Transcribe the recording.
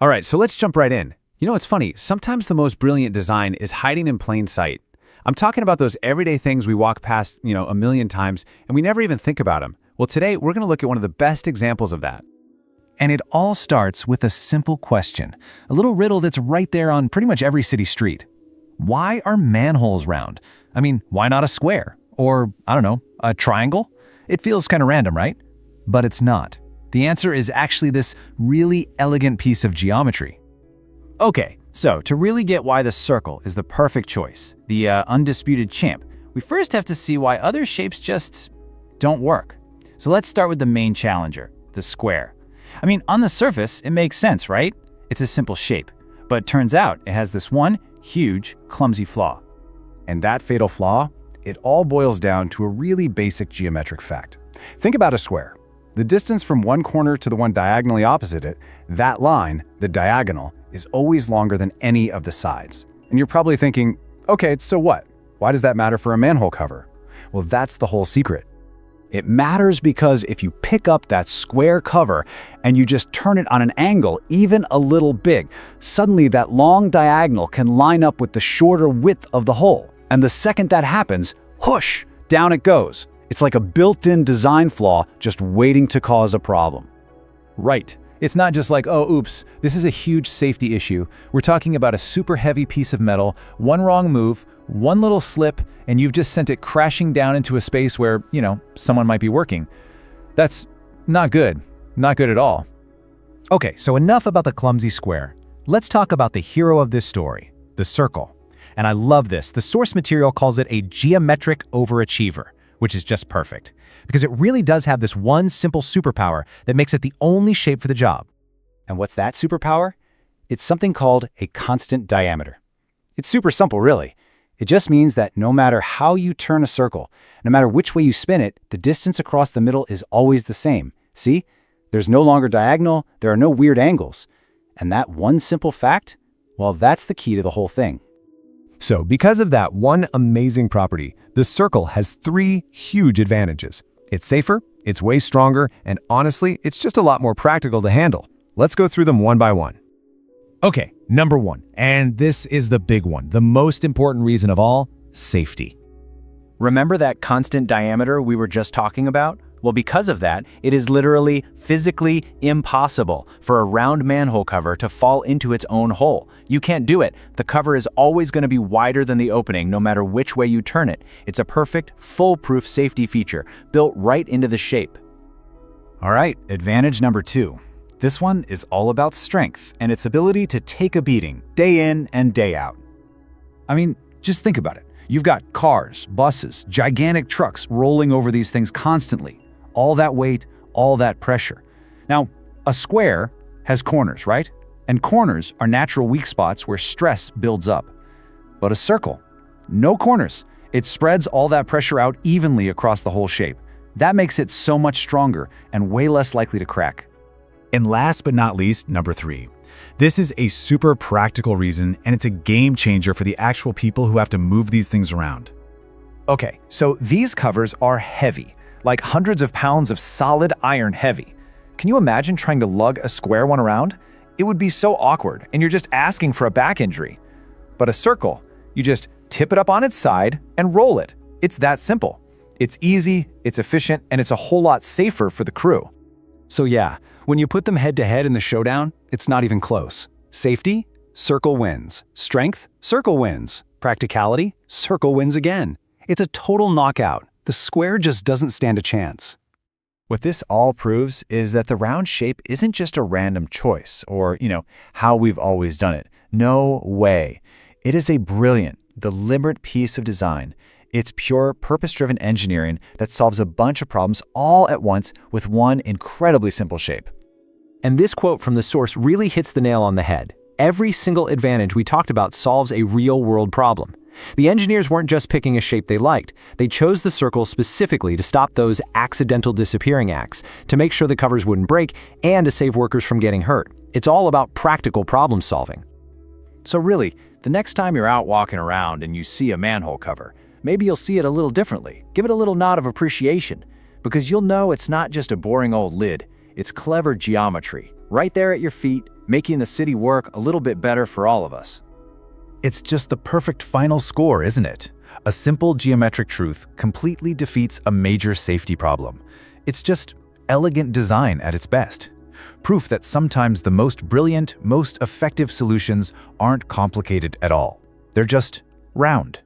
All right, so let's jump right in. You know, it's funny, sometimes the most brilliant design is hiding in plain sight. I'm talking about those everyday things we walk past, a million times, and we never even think about them. Well, today we're going to look at one of the best examples of that. And it all starts with a simple question, a little riddle that's right there on pretty much every city street. Why are manholes round? I mean, why not a square? Or, I don't know, a triangle? It feels kind of random, right? But it's not. The answer is actually this really elegant piece of geometry. Okay, so to really get why the circle is the perfect choice, the undisputed champ, we first have to see why other shapes just don't work. So let's start with the main challenger, the square. I mean, on the surface, it makes sense, right? It's a simple shape, but it turns out it has this one huge, clumsy flaw. And that fatal flaw, it all boils down to a really basic geometric fact. Think about a square. The distance from one corner to the one diagonally opposite it, that line, the diagonal, is always longer than any of the sides. And you're probably thinking, okay, so what? Why does that matter for a manhole cover? Well, that's the whole secret. It matters because if you pick up that square cover and you just turn it on an angle, even a little big, suddenly that long diagonal can line up with the shorter width of the hole. And the second that happens, whoosh, down it goes. It's like a built-in design flaw just waiting to cause a problem. Right. It's not just like, oh, oops, this is a huge safety issue. We're talking about a super heavy piece of metal, one wrong move, one little slip, and you've just sent it crashing down into a space where, someone might be working. That's not good. Not good at all. Okay, so enough about the clumsy square. Let's talk about the hero of this story, the circle. And I love this. The source material calls it a geometric overachiever, which is just perfect, because it really does have this one simple superpower that makes it the only shape for the job. And what's that superpower? It's something called a constant diameter. It's super simple, really. It just means that no matter how you turn a circle, no matter which way you spin it, the distance across the middle is always the same. See? There's no longer diagonal, there are no weird angles. And that one simple fact, well, that's the key to the whole thing. So because of that one amazing property, the circle has 3 huge advantages. It's safer, it's way stronger, and honestly, it's just a lot more practical to handle. Let's go through them one by one. Okay, number 1, and this is the big one, the most important reason of all, safety. Remember that constant diameter we were just talking about? Well, because of that, it is literally physically impossible for a round manhole cover to fall into its own hole. You can't do it. The cover is always going to be wider than the opening, no matter which way you turn it. It's a perfect, foolproof safety feature, built right into the shape. All right, advantage number 2. This one is all about strength and its ability to take a beating, day in and day out. I mean, just think about it. You've got cars, buses, gigantic trucks rolling over these things constantly. All that weight, all that pressure. Now, a square has corners, right? And corners are natural weak spots where stress builds up. But a circle, no corners. It spreads all that pressure out evenly across the whole shape. That makes it so much stronger and way less likely to crack. And last but not least, number 3. This is a super practical reason, and it's a game changer for the actual people who have to move these things around. Okay, so these covers are heavy, like hundreds of pounds of solid iron heavy. Can you imagine trying to lug a square one around? It would be so awkward, and you're just asking for a back injury. But a circle, you just tip it up on its side and roll it. It's that simple. It's easy, it's efficient, and it's a whole lot safer for the crew. So yeah, when you put them head-to-head in the showdown, it's not even close. Safety? Circle wins. Strength? Circle wins. Practicality? Circle wins again. It's a total knockout. The square just doesn't stand a chance. What this all proves is that the round shape isn't just a random choice or, how we've always done it. No way. It is a brilliant, deliberate piece of design. It's pure, purpose-driven engineering that solves a bunch of problems all at once with one incredibly simple shape. And this quote from the source really hits the nail on the head. Every single advantage we talked about solves a real-world problem. The engineers weren't just picking a shape they liked. They chose the circle specifically to stop those accidental disappearing acts, to make sure the covers wouldn't break, and to save workers from getting hurt. It's all about practical problem solving. So really, the next time you're out walking around and you see a manhole cover, maybe you'll see it a little differently. Give it a little nod of appreciation, because you'll know it's not just a boring old lid. It's clever geometry, right there at your feet, making the city work a little bit better for all of us. It's just the perfect final score, isn't it? A simple geometric truth completely defeats a major safety problem. It's just elegant design at its best. Proof that sometimes the most brilliant, most effective solutions aren't complicated at all. They're just round.